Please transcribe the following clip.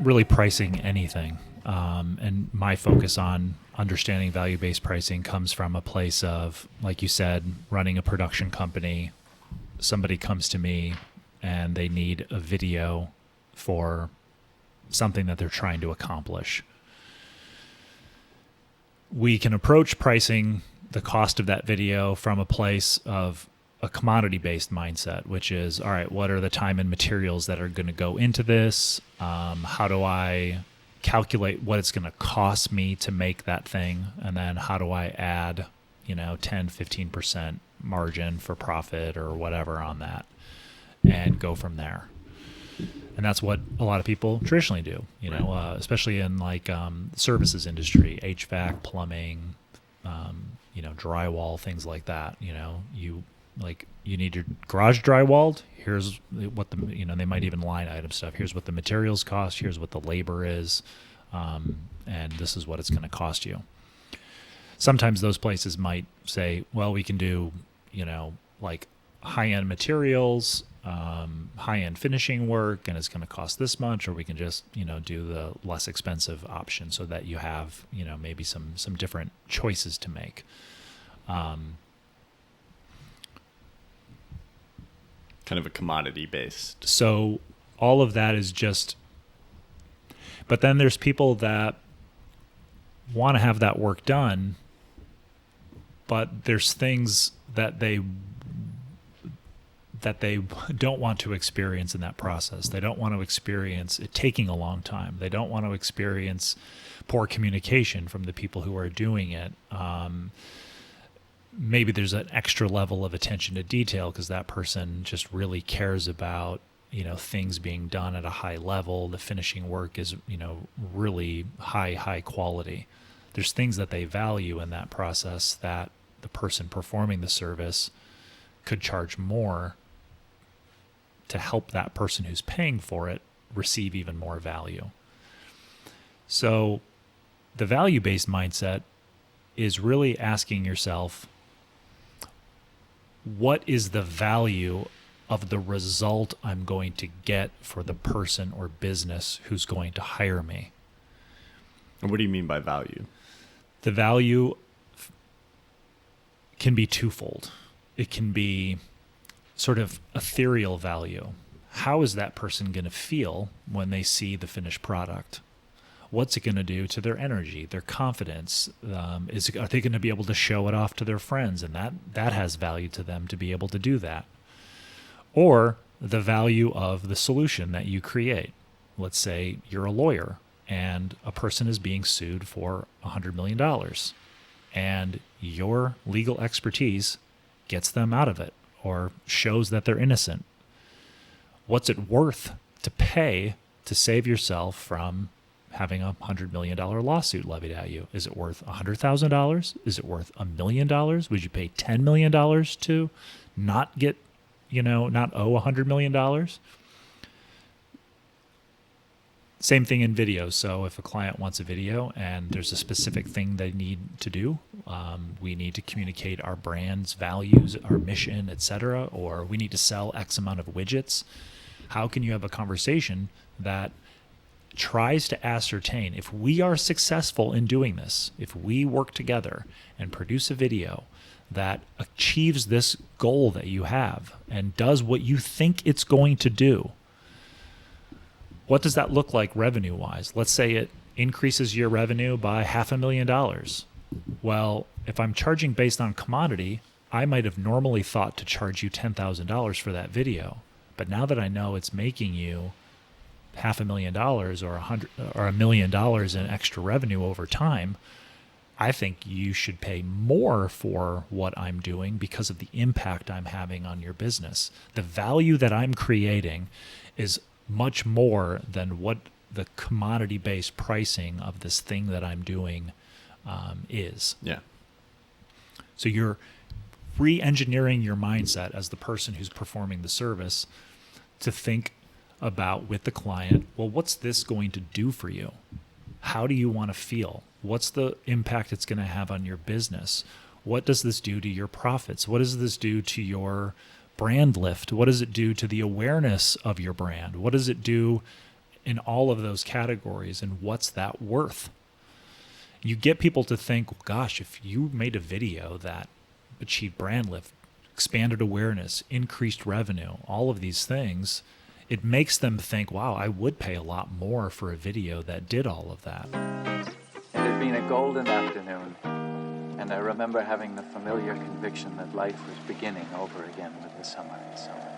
really pricing anything. And my focus on understanding value-based pricing comes from a place of, like you said, running a production company. Somebody comes to me and they need a video for something that they're trying to accomplish. We can approach pricing the cost of that video from a place of a commodity-based mindset, which is, all right, what are the time and materials that are going to go into this? How do I calculate what it's going to cost me to make that thing? And then how do I add, 10, 15% margin for profit or whatever on that and go from there? And that's what a lot of people traditionally do, especially in like services industry, HVAC, plumbing, drywall, things like that. You need your garage drywalled. Here's what they might even line item stuff. Here's what the materials cost. Here's what the labor is. And this is what it's going to cost you. Sometimes those places might say, well, we can do, like high-end materials, high-end finishing work, and it's going to cost this much, or we can just, do the less expensive option so that you have, maybe some different choices to make. Kind of a commodity based. So all of that is just, but then there's people that want to have that work done, but there's things that they don't want to experience in that process. They don't want to experience it taking a long time. They don't want to experience poor communication from the people who are doing it. Maybe there's an extra level of attention to detail because that person just really cares about, things being done at a high level. The finishing work is, really high quality. There's things that they value in that process that the person performing the service could charge more to help that person who's paying for it receive even more value. So the value-based mindset is really asking yourself, what is the value of the result I'm going to get for the person or business who's going to hire me? And what do you mean by value? The value can be twofold. It can be sort of ethereal value. How is that person going to feel when they see the finished product? What's it going to do to their energy, their confidence? Are they going to be able to show it off to their friends? And that has value to them to be able to do that. Or the value of the solution that you create. Let's say you're a lawyer and a person is being sued for $100 million. And your legal expertise gets them out of it or shows that they're innocent. What's it worth to pay to save yourself from having a $100 million lawsuit levied at you? Is it worth $100,000? Is it worth $1 million? Would you pay $10 million to not get, not owe $100 million? Same thing in videos. So if a client wants a video and there's a specific thing they need to do, we need to communicate our brand's values, our mission, etc., or we need to sell X amount of widgets. How can you have a conversation that tries to ascertain, if we are successful in doing this, if we work together and produce a video that achieves this goal that you have and does what you think it's going to do, what does that look like revenue-wise? Let's say it increases your revenue by $500,000. Well, if I'm charging based on commodity, I might have normally thought to charge you $10,000 for that video. But now that I know it's making you $500,000 or $1 million in extra revenue over time, I think you should pay more for what I'm doing because of the impact I'm having on your business. The value that I'm creating is much more than what the commodity-based pricing of this thing that I'm doing is. Yeah. So you're re-engineering your mindset as the person who's performing the service to think about with the client, well, what's this going to do for you? How do you want to feel? What's the impact it's going to have on your business? What does this do to your profits? What does this do to your brand lift? What does it do to the awareness of your brand? What does it do in all of those categories, and what's that worth? You get people to think, gosh, if you made a video that achieved brand lift, expanded awareness, increased revenue, all of these things, it makes them think, wow, I would pay a lot more for a video that did all of that. It had been a golden afternoon, and I remember having the familiar conviction that life was beginning over again with the summer and so on.